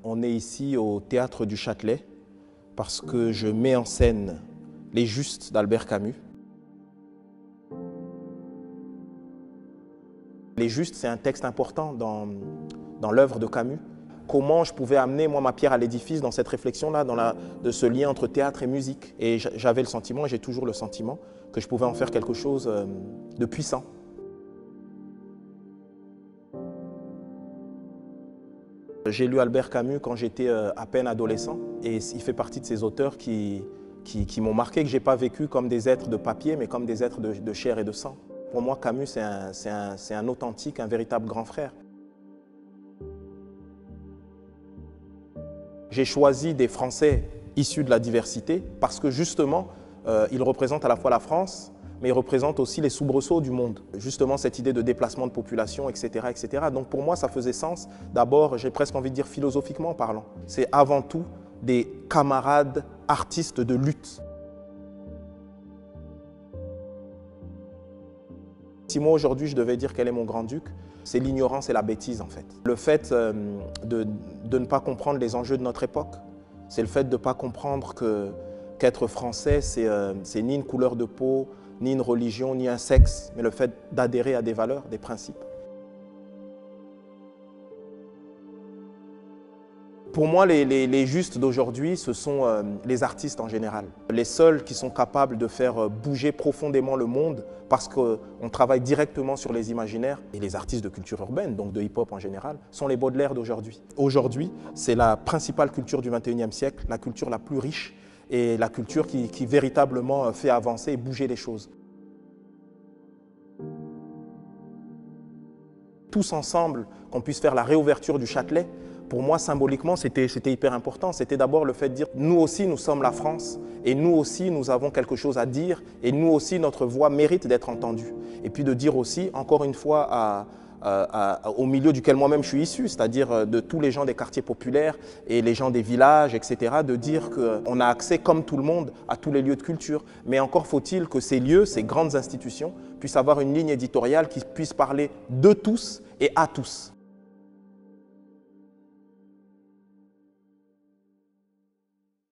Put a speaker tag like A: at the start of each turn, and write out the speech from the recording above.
A: On est ici au Théâtre du Châtelet parce que je mets en scène Les Justes d'Albert Camus. Les Justes, c'est un texte important dans l'œuvre de Camus. Comment je pouvais amener, moi, ma pierre à l'édifice dans cette réflexion-là, de ce lien entre théâtre et musique. Et j'avais le sentiment, et j'ai toujours le sentiment, que je pouvais en faire quelque chose de puissant. J'ai lu Albert Camus quand j'étais à peine adolescent et il fait partie de ces auteurs qui m'ont marqué, que je n'ai pas vécu comme des êtres de papier, mais comme des êtres de chair et de sang. Pour moi, Camus, c'est un authentique, un véritable grand frère. J'ai choisi des Français issus de la diversité parce que justement, ils représentent à la fois la France, mais ils représentent aussi les soubresauts du monde. Justement, cette idée de déplacement de population, etc., etc. Donc pour moi, ça faisait sens. D'abord, j'ai presque envie de dire philosophiquement parlant. C'est avant tout des camarades artistes de lutte. Si moi aujourd'hui je devais dire quel est mon grand-duc, c'est l'ignorance et la bêtise en fait. Le fait de ne pas comprendre les enjeux de notre époque, c'est le fait de ne pas comprendre qu'être français, c'est ni une couleur de peau, ni une religion, ni un sexe, mais le fait d'adhérer à des valeurs, des principes. Pour moi, les justes d'aujourd'hui, ce sont les artistes en général. Les seuls qui sont capables de faire bouger profondément le monde parce qu'on travaille directement sur les imaginaires. Et les artistes de culture urbaine, donc de hip-hop en général, sont les Baudelaire d'aujourd'hui. Aujourd'hui, c'est la principale culture du XXIe siècle, la culture la plus riche et la culture qui véritablement fait avancer et bouger les choses. Tous ensemble, qu'on puisse faire la réouverture du Châtelet, pour moi, symboliquement, c'était hyper important. C'était d'abord le fait de dire « nous aussi, nous sommes la France et nous aussi, nous avons quelque chose à dire et nous aussi, notre voix mérite d'être entendue ». Et puis de dire aussi, encore une fois, au milieu duquel moi-même je suis issu, c'est-à-dire de tous les gens des quartiers populaires et les gens des villages, etc., de dire qu'on a accès, comme tout le monde, à tous les lieux de culture. Mais encore faut-il que ces lieux, ces grandes institutions, puissent avoir une ligne éditoriale qui puisse parler de tous et à tous.